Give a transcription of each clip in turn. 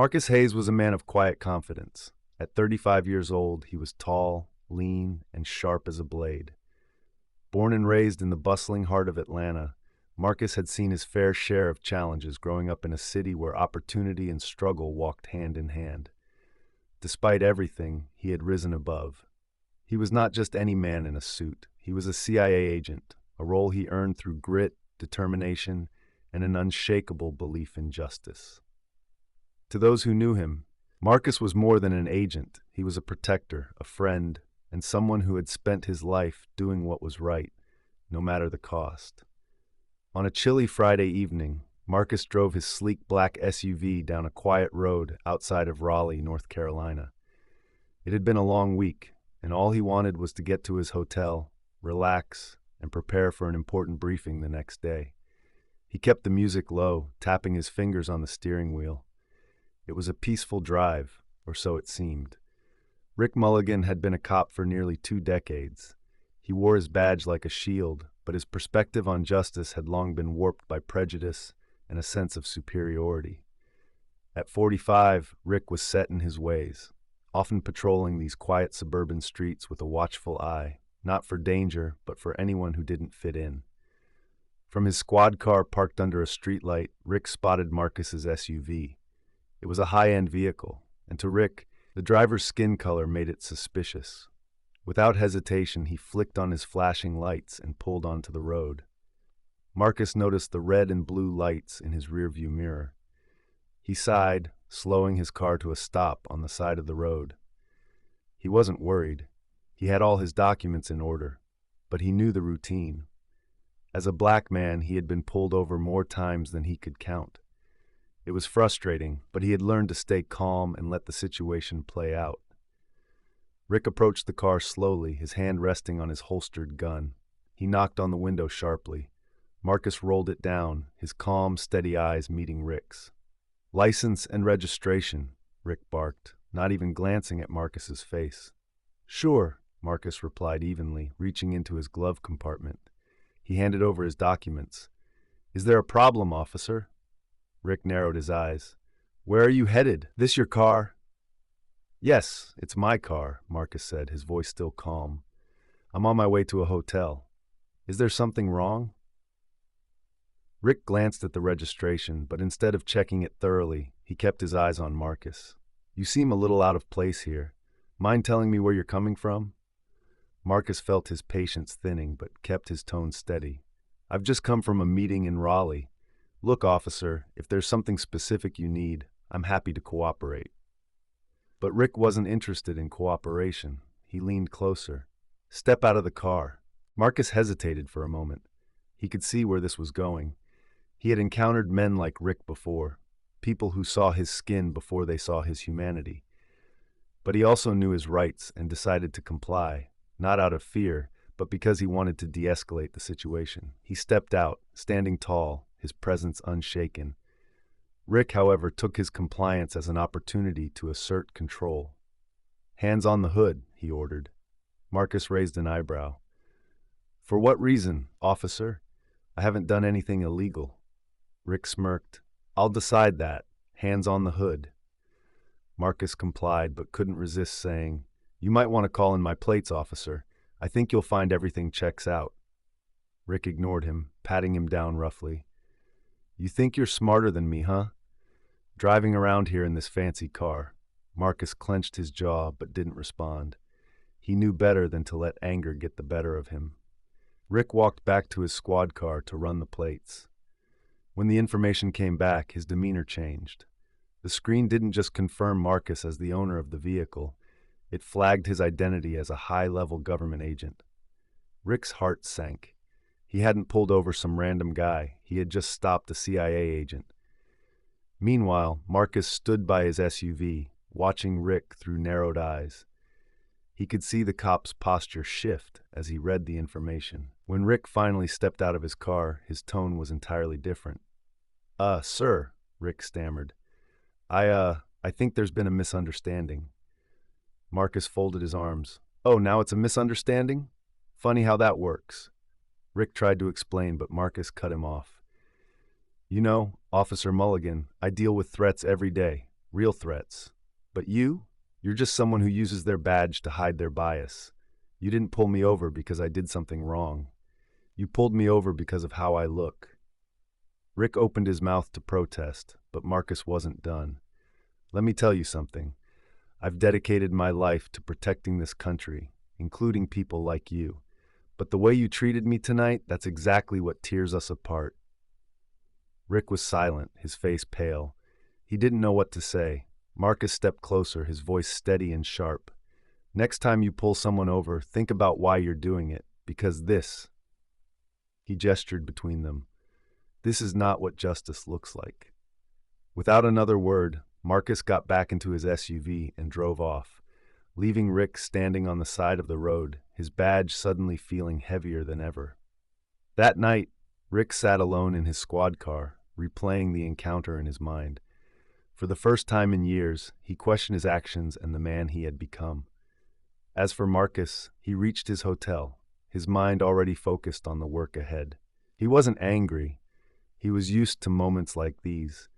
Marcus Hayes was a man of quiet confidence. At 35 years old, he was tall, lean, and sharp as a blade. Born and raised in the bustling heart of Atlanta, Marcus had seen his fair share of challenges growing up in a city where opportunity and struggle walked hand in hand. Despite everything, he had risen above. He was not just any man in a suit. He was a CIA agent, a role he earned through grit, determination, and an unshakable belief in justice. To those who knew him, Marcus was more than an agent. He was a protector, a friend, and someone who had spent his life doing what was right, no matter the cost. On a chilly Friday evening, Marcus drove his sleek black SUV down a quiet road outside of Raleigh, North Carolina. It had been a long week, and all he wanted was to get to his hotel, relax, and prepare for an important briefing the next day. He kept the music low, tapping his fingers on the steering wheel. It was a peaceful drive, or so it seemed. Rick Mulligan had been a cop for nearly 2 decades. He wore his badge like a shield, but his perspective on justice had long been warped by prejudice and a sense of superiority. At 45, Rick was set in his ways, often patrolling these quiet suburban streets with a watchful eye, not for danger, but for anyone who didn't fit in. From his squad car parked under a streetlight, Rick spotted Marcus's SUV. It was a high-end vehicle, and to Rick, the driver's skin color made it suspicious. Without hesitation, he flicked on his flashing lights and pulled onto the road. Marcus noticed the red and blue lights in his rearview mirror. He sighed, slowing his car to a stop on the side of the road. He wasn't worried. He had all his documents in order, but he knew the routine. As a black man, he had been pulled over more times than he could count. It was frustrating, but he had learned to stay calm and let the situation play out. Rick approached the car slowly, his hand resting on his holstered gun. He knocked on the window sharply. Marcus rolled it down, his calm, steady eyes meeting Rick's. "License and registration," Rick barked, not even glancing at Marcus's face. "Sure," Marcus replied evenly, reaching into his glove compartment. He handed over his documents. "Is there a problem, officer?" Rick narrowed his eyes. "Where are you headed? This your car?" "Yes, it's my car," Marcus said, his voice still calm. "I'm on my way to a hotel. Is there something wrong?" Rick glanced at the registration, but instead of checking it thoroughly, he kept his eyes on Marcus. "You seem a little out of place here. Mind telling me where you're coming from?" Marcus felt his patience thinning, but kept his tone steady. "I've just come from a meeting in Raleigh. Look, officer, if there's something specific you need, I'm happy to cooperate." But Rick wasn't interested in cooperation. He leaned closer. "Step out of the car." Marcus hesitated for a moment. He could see where this was going. He had encountered men like Rick before, people who saw his skin before they saw his humanity. But he also knew his rights and decided to comply, not out of fear, but because he wanted to de-escalate the situation. He stepped out, standing tall, his presence unshaken. Rick, however, took his compliance as an opportunity to assert control. "Hands on the hood," he ordered. Marcus raised an eyebrow. "For what reason, officer? I haven't done anything illegal." Rick smirked. "I'll decide that. Hands on the hood." Marcus complied, but couldn't resist saying, "You might want to call in my plates, officer. I think you'll find everything checks out." Rick ignored him, patting him down roughly. "You think you're smarter than me, huh? Driving around here in this fancy car." Marcus clenched his jaw but didn't respond. He knew better than to let anger get the better of him. Rick walked back to his squad car to run the plates. When the information came back, his demeanor changed. The screen didn't just confirm Marcus as the owner of the vehicle, it flagged his identity as a high-level government agent. Rick's heart sank. He hadn't pulled over some random guy, he had just stopped a CIA agent. Meanwhile, Marcus stood by his SUV, watching Rick through narrowed eyes. He could see the cop's posture shift as he read the information. When Rick finally stepped out of his car, his tone was entirely different. Sir," Rick stammered. I think there's been a misunderstanding." Marcus folded his arms. "Oh, now it's a misunderstanding? Funny how that works." Rick tried to explain, but Marcus cut him off. "You know, Officer Mulligan, I deal with threats every day. real threats. But you're just someone who uses their badge to hide their bias. You didn't pull me over because I did something wrong. You pulled me over because of how I look. Rick opened his mouth to protest, but Marcus wasn't done. Let me tell you something. I've dedicated my life to protecting this country, including people like you. But the way you treated me tonight, that's exactly what tears us apart. Rick was silent, his face pale. He didn't know what to say. Marcus stepped closer, his voice steady and sharp. Next time you pull someone over, think about why you're doing it, because this, he gestured between them, this is not what justice looks like. Without another word, Marcus got back into his SUV and drove off, leaving Rick standing on the side of the road, his badge suddenly feeling heavier than ever. That night, Rick sat alone in his squad car, replaying the encounter in his mind. For the first time in years, he questioned his actions and the man he had become. As for Marcus, he reached his hotel, his mind already focused on the work ahead. He wasn't angry. He was used to moments like these,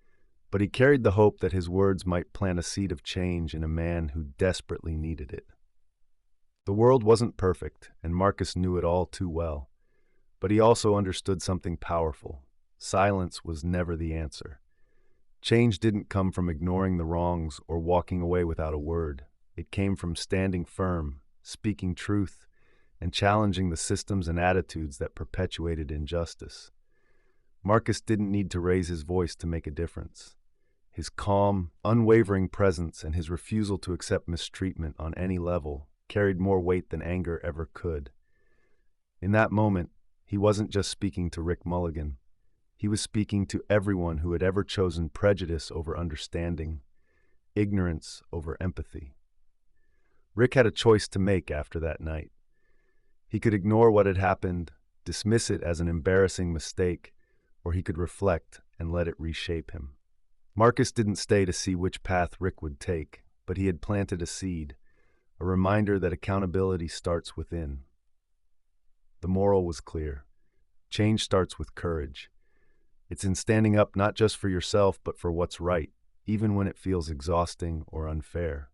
but he carried the hope that his words might plant a seed of change in a man who desperately needed it. The world wasn't perfect, and Marcus knew it all too well. But he also understood something powerful. Silence was never the answer. Change didn't come from ignoring the wrongs or walking away without a word. It came from standing firm, speaking truth, and challenging the systems and attitudes that perpetuated injustice. Marcus didn't need to raise his voice to make a difference. His calm, unwavering presence and his refusal to accept mistreatment on any level carried more weight than anger ever could. In that moment, he wasn't just speaking to Rick Mulligan. He was speaking to everyone who had ever chosen prejudice over understanding, ignorance over empathy. Rick had a choice to make after that night. He could ignore what had happened, dismiss it as an embarrassing mistake, or he could reflect and let it reshape him. Marcus didn't stay to see which path Rick would take, but he had planted a seed, a reminder that accountability starts within. The moral was clear. Change starts with courage. It's in standing up not just for yourself, but for what's right, even when it feels exhausting or unfair.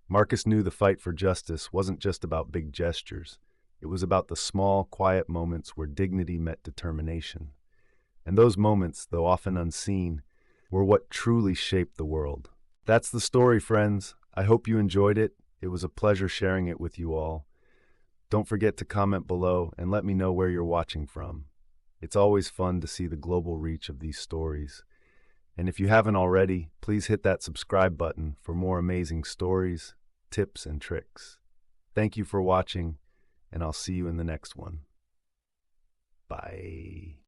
Marcus knew the fight for justice wasn't just about big gestures. It was about the small, quiet moments where dignity met determination. And those moments, though often unseen, were what truly shaped the world. That's the story, friends. I hope you enjoyed it. It was a pleasure sharing it with you all. Don't forget to comment below and let me know where you're watching from. It's always fun to see the global reach of these stories. And if you haven't already, please hit that subscribe button for more amazing stories, tips, and tricks. Thank you for watching, and I'll see you in the next one. Bye.